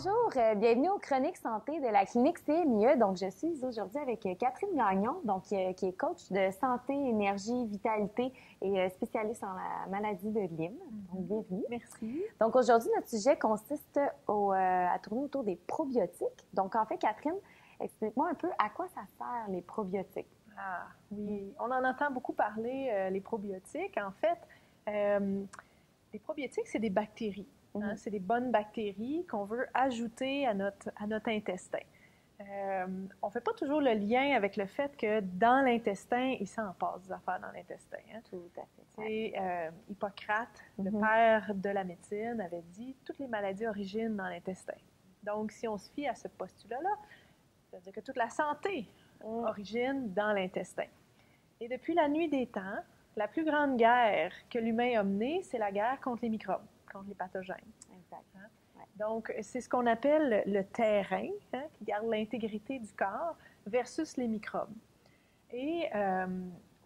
Bonjour, bienvenue aux Chroniques Santé de la clinique CMIE. Donc, je suis aujourd'hui avec Catherine Gagnon, donc, qui est coach de santé, énergie, vitalité et spécialiste en la maladie de Lyme. Donc, bienvenue. Merci. Donc, aujourd'hui, notre sujet consiste à tourner autour des probiotiques. Donc, en fait, Catherine, explique-moi un peu à quoi ça sert les probiotiques. Ah, oui, on en entend beaucoup parler, les probiotiques. En fait, les probiotiques, c'est des bactéries. Hein? C'est des bonnes bactéries qu'on veut ajouter à notre intestin. On ne fait pas toujours le lien avec le fait que dans l'intestin, il s'en passe des affaires dans l'intestin. Hein? Tout à fait. Hippocrate, le père de la médecine, avait dit « toutes les maladies originent dans l'intestin ». Donc, si on se fie à ce postulat-là, ça veut dire que toute la santé origine dans l'intestin. Et depuis la nuit des temps, la plus grande guerre que l'humain a menée, c'est la guerre contre les microbes, contre les pathogènes. Exact. Hein? Ouais. Donc, c'est ce qu'on appelle le terrain, hein, qui garde l'intégrité du corps, versus les microbes. Et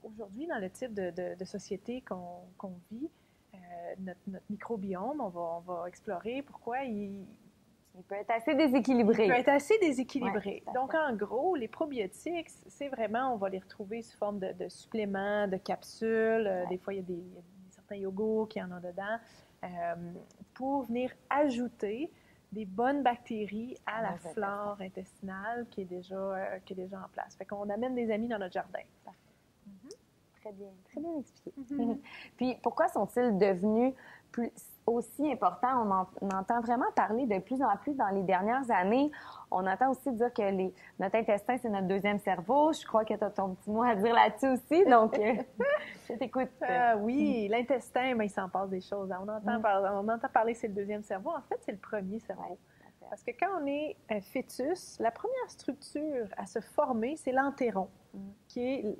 aujourd'hui, dans le type de société qu'on vit, notre microbiome, on va explorer pourquoi il peut être assez déséquilibré. Il peut être assez déséquilibré. Ouais, donc, en gros, les probiotiques, c'est vraiment, on va les retrouver sous forme de suppléments, de capsules. Ouais. Des fois, il y a certains yogourts qui en ont dedans, pour venir ajouter des bonnes bactéries à la flore intestinale qui est déjà en place. Fait qu'on amène des amis dans notre jardin. Très bien expliqué. Puis, pourquoi sont-ils devenus aussi importants? On entend vraiment parler de plus en plus dans les dernières années. On entend aussi dire que notre intestin, c'est notre deuxième cerveau. Je crois que tu as ton petit mot à dire là-dessus aussi, donc je t'écoute. Oui, l'intestin, il s'en passe des choses. On entend parler que c'est le deuxième cerveau. En fait, c'est le premier cerveau. Ouais. Parce que quand on est un fœtus, la première structure à se former, c'est l'entéron, qui est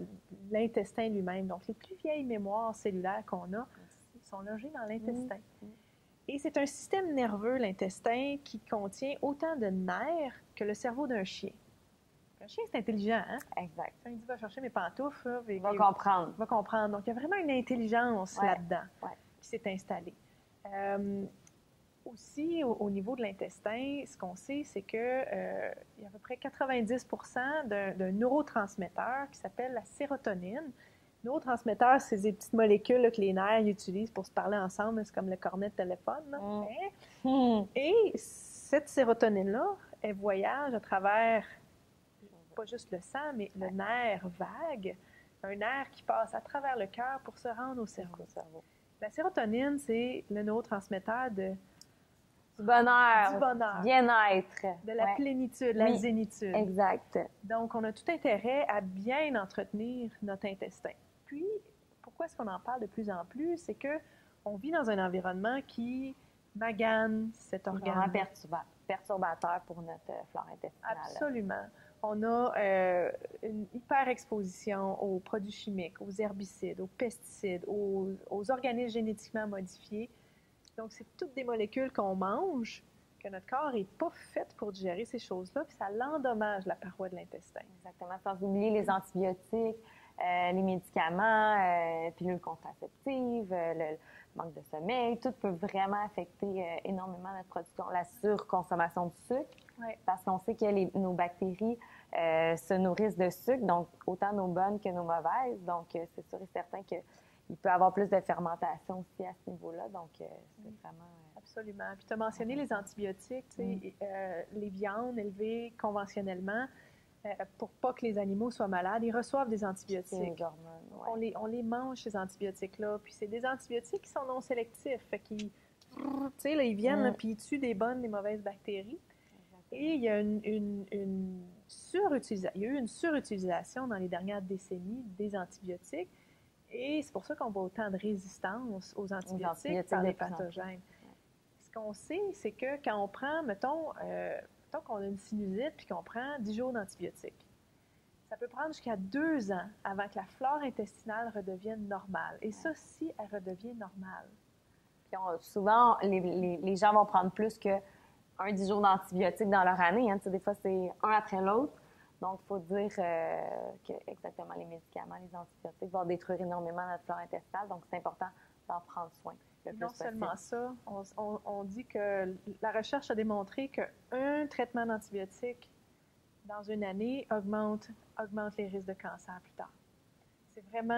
l'intestin lui-même. Donc, les plus vieilles mémoires cellulaires qu'on a sont logées dans l'intestin. Et c'est un système nerveux, l'intestin, qui contient autant de nerfs que le cerveau d'un chien. Un chien, c'est intelligent, hein? Exact. Quand il dit « va chercher mes pantoufles », il va comprendre. Il va comprendre. Donc, il y a vraiment une intelligence là-dedans qui s'est installée. Aussi, au niveau de l'intestin, ce qu'on sait, c'est qu'il y a à peu près 90% d'un neurotransmetteur qui s'appelle la sérotonine. Neurotransmetteur, c'est des petites molécules là, que les nerfs utilisent pour se parler ensemble. C'est comme le cornet de téléphone. Et cette sérotonine-là, elle voyage à travers, pas juste le sang, mais le nerf vague, un nerf qui passe à travers le cœur pour se rendre au cerveau. La sérotonine, c'est le neurotransmetteur du bonheur, du bien-être, de la plénitude, la zénitude. Exact. Donc, on a tout intérêt à bien entretenir notre intestin. Puis, pourquoi est-ce qu'on en parle de plus en plus? C'est qu'on vit dans un environnement qui magane cet organe. Perturbateur pour notre flore intestinale. Absolument. On a une hyper-exposition aux produits chimiques, aux herbicides, aux pesticides, aux organismes génétiquement modifiés. Donc, c'est toutes des molécules qu'on mange, que notre corps n'est pas fait pour digérer ces choses-là, puis ça l'endommage la paroi de l'intestin. Exactement. Sans oublier les antibiotiques, les médicaments, pilules contraceptives, le manque de sommeil, tout peut vraiment affecter énormément notre production, la surconsommation de sucre, parce qu'on sait que nos bactéries se nourrissent de sucre, donc autant nos bonnes que nos mauvaises. Donc, c'est sûr et certain qu'il peut y avoir plus de fermentation aussi à ce niveau-là. Donc, c'est vraiment... Absolument. Puis, tu as mentionné les antibiotiques, les viandes élevées conventionnellement, pour pas que les animaux soient malades, ils reçoivent des antibiotiques. Les hormones, on les mange, ces antibiotiques-là. Puis, c'est des antibiotiques qui sont non sélectifs. Fait qu'ils, ils viennent, puis ils tuent des bonnes, des mauvaises bactéries. Et il y a une surutilisation dans les dernières décennies des antibiotiques. Et c'est pour ça qu'on voit autant de résistance aux antibiotiques par les pathogènes. Ce qu'on sait, c'est que quand on prend, mettons qu'on a une sinusite puis qu'on prend 10 jours d'antibiotiques, ça peut prendre jusqu'à 2 ans avant que la flore intestinale redevienne normale. Et ça, si elle redevient normale. Puis souvent, les gens vont prendre plus que 10 jours d'antibiotiques dans leur année. Hein. Des fois, c'est un après l'autre. Donc, il faut dire que exactement les médicaments, les antibiotiques vont détruire énormément notre flore intestinale. Donc, c'est important d'en prendre soin le plus Non possible. seulement ça, on dit que la recherche a démontré qu'un traitement d'antibiotiques dans une année augmente les risques de cancer plus tard.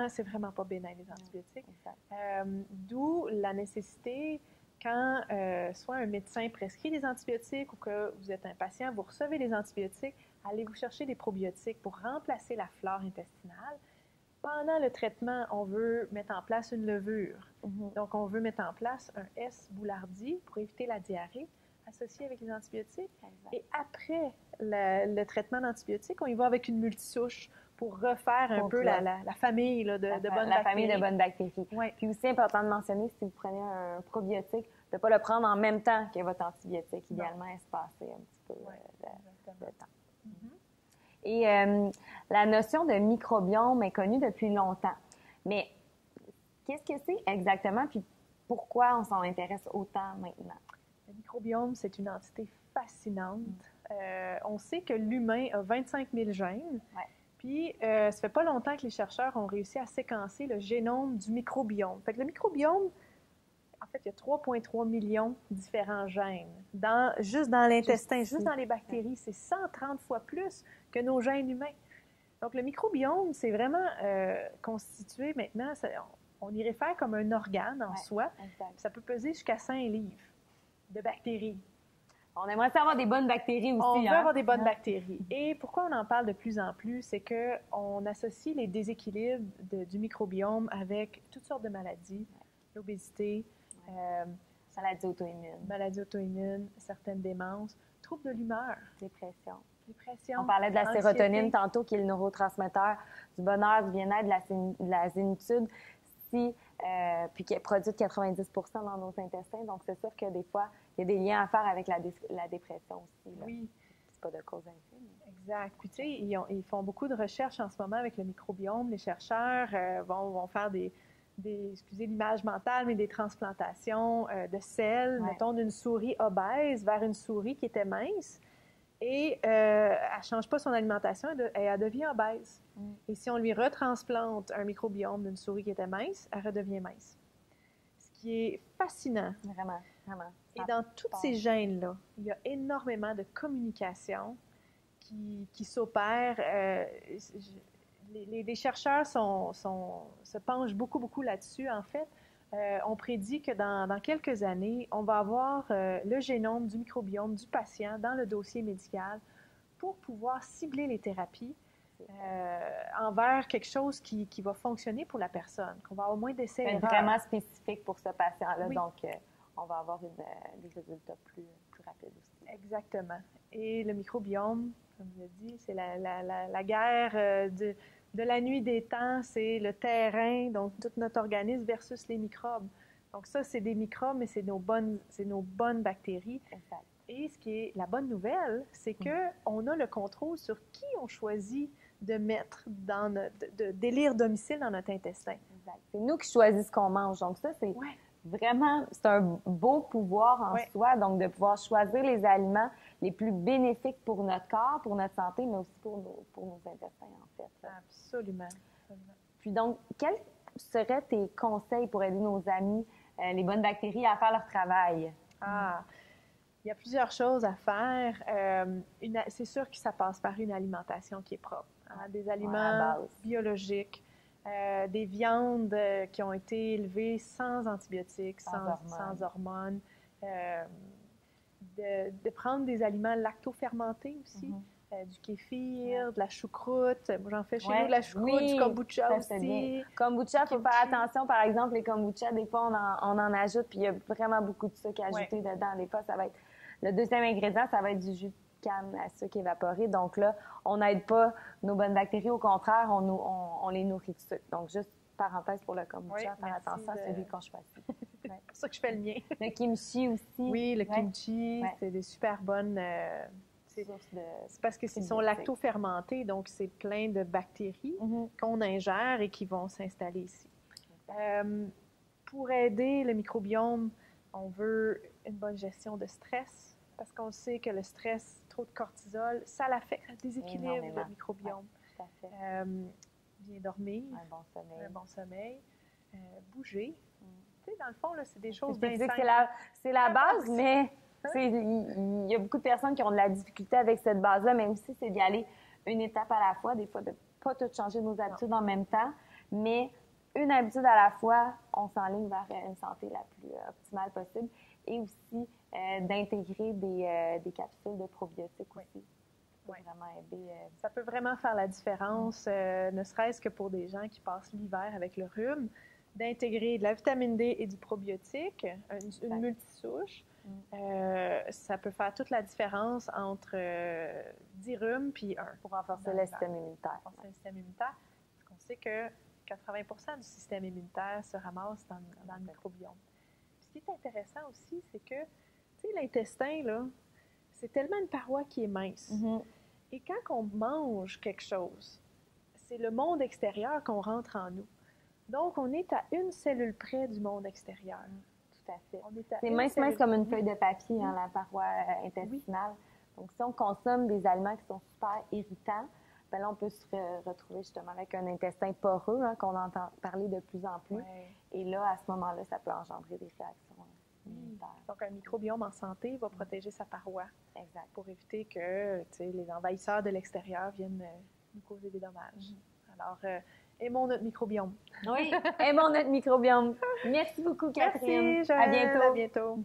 C'est vraiment pas bénin, les antibiotiques. D'où la nécessité, quand soit un médecin prescrit des antibiotiques ou que vous êtes un patient, vous recevez des antibiotiques, allez-vous chercher des probiotiques pour remplacer la flore intestinale. Pendant le traitement, on veut mettre en place une levure. Donc, on veut mettre en place un S. boulardii pour éviter la diarrhée associée avec les antibiotiques. Et après le traitement d'antibiotiques, on y va avec une multisouche pour refaire un peu la famille là, de bonnes bactéries. La famille de bonnes bactéries. Ouais. Puis aussi, important de mentionner, si vous prenez un probiotique, de ne pas le prendre en même temps que votre antibiotique. Idéalement, espacer un petit peu de temps. Et la notion de microbiome est connue depuis longtemps. Mais qu'est-ce que c'est exactement, puis pourquoi on s'en intéresse autant maintenant? Le microbiome, c'est une entité fascinante. On sait que l'humain a 25 000 gènes. Puis, ça fait pas longtemps que les chercheurs ont réussi à séquencer le génome du microbiome. Fait que le microbiome, en fait, il y a 3,3 millions de différents gènes. Juste dans l'intestin, juste dans les bactéries, c'est 130 fois plus que nos gènes humains. Donc, le microbiome, c'est vraiment constitué maintenant, on y réfère comme un organe en soi. Ça peut peser jusqu'à 5 livres de bactéries. On aimerait avoir des bonnes bactéries aussi. On veut avoir des bonnes bactéries. Et pourquoi on en parle de plus en plus, c'est qu'on associe les déséquilibres du microbiome avec toutes sortes de maladies, l'obésité, maladies auto-immunes, certaines démences, troubles de l'humeur, dépression. On parlait de la sérotonine tantôt, qui est le neurotransmetteur du bonheur, du bien-être, de la zénitude, puis qui est produite 90 % dans nos intestins. Donc, c'est sûr que des fois, il y a des liens à faire avec la dépression aussi. Là. Oui. C'est pas de cause à effet. Mais... Exact. Puis, tu sais, ils font beaucoup de recherches en ce moment avec le microbiome. Les chercheurs vont faire excusez l'image mentale, mais des transplantations de selles, mettons, d'une souris obèse vers une souris qui était mince. Et elle ne change pas son alimentation, elle devient obèse. Et si on lui retransplante un microbiome d'une souris qui était mince, elle redevient mince. Ce qui est fascinant. Vraiment, vraiment. Et dans tous ces gènes-là, il y a énormément de communication qui s'opère. Les chercheurs se penchent beaucoup là-dessus, en fait. On prédit que dans quelques années, on va avoir le génome du microbiome du patient dans le dossier médical pour pouvoir cibler les thérapies envers quelque chose qui va fonctionner pour la personne, qu'on va avoir moins d'essais erreurs. Vraiment spécifique pour ce patient-là, donc on va avoir des résultats plus rapides aussi. Exactement. Et le microbiome, comme je l'ai dit, c'est la guerre de la nuit des temps, c'est le terrain, donc tout notre organisme versus les microbes. Donc ça, c'est des microbes, mais c'est nos bonnes bactéries. Exact. Et ce qui est la bonne nouvelle, c'est qu'on a le contrôle sur qui on choisit de mettre d'élire domicile dans notre intestin. Exact. C'est nous qui choisissons ce qu'on mange. Donc ça, c'est vraiment, c'est un beau pouvoir en soi, donc de pouvoir choisir les aliments les plus bénéfiques pour notre corps, pour notre santé, mais aussi pour nos intestins, en fait. Absolument. Puis donc, quels seraient tes conseils pour aider nos amis, les bonnes bactéries, à faire leur travail? Il y a plusieurs choses à faire. C'est sûr que ça passe par une alimentation qui est propre. Des aliments biologiques, des viandes qui ont été élevées sans antibiotiques, sans hormones. De prendre des aliments lactofermentés aussi. Du kéfir, de la choucroute. Moi, j'en fais chez nous de la choucroute, du kombucha aussi. Kombucha, il faut faire attention. Par exemple, les kombucha, des fois, on en ajoute, puis il y a vraiment beaucoup de sucre ajouté dedans. Des fois, ça va être... Le deuxième ingrédient, ça va être du jus de canne à sucre évaporé. Donc là, on n'aide pas nos bonnes bactéries. Au contraire, on les nourrit de sucre. Donc, juste parenthèse pour le kombucha, faire attention à celui qu'on choisit. C'est pour ça que je fais le mien. Le kimchi aussi. Oui, le kimchi, c'est des super bonnes... C'est parce que sont lacto-fermentés, donc c'est plein de bactéries qu'on ingère et qui vont s'installer ici. Pour aider le microbiome, on veut une bonne gestion de stress, parce qu'on sait que le stress, trop de cortisol, ça l'affecte, ça déséquilibre le microbiome. Tout à fait. Bien dormir, un bon sommeil, bouger. Tu sais, dans le fond, là, c'est des choses C'est bien que simples. c'est la base, mais Hein? il y a beaucoup de personnes qui ont de la difficulté avec cette base-là, mais aussi, c'est d'y aller une étape à la fois, des fois, de pas tout changer nos habitudes en même temps, mais une habitude à la fois, on s'enligne vers une santé la plus optimale possible et aussi d'intégrer des capsules de probiotiques aussi. Ça peut vraiment aider. Ça peut vraiment faire la différence, ne serait-ce que pour des gens qui passent l'hiver avec le rhume, d'intégrer de la vitamine D et du probiotique, une multisouche. Ça peut faire toute la différence entre 10 rhumes puis un. Pour renforcer le système immunitaire. Renforcer le système immunitaire. Parce qu'on sait que 80% du système immunitaire se ramasse dans le microbiome. Puis ce qui est intéressant aussi, c'est que, tu sais, l'intestin, là, c'est tellement une paroi qui est mince. Et quand on mange quelque chose, c'est le monde extérieur qu'on rentre en nous. Donc, on est à une cellule près du monde extérieur. Tout à fait. C'est mince comme une feuille de papier, hein, la paroi intestinale. Donc, si on consomme des aliments qui sont super irritants, ben là, on peut se retrouver justement avec un intestin poreux, hein, qu'on entend parler de plus en plus. Et là, à ce moment-là, ça peut engendrer des réactions immunitaires. Donc, un microbiome en santé va protéger sa paroi. Exact. Pour éviter que les envahisseurs de l'extérieur viennent nous causer des dommages. Alors, aimons notre microbiome. Oui, aimons notre microbiome. Merci beaucoup, Catherine. Merci, Joëlle. À bientôt. À bientôt.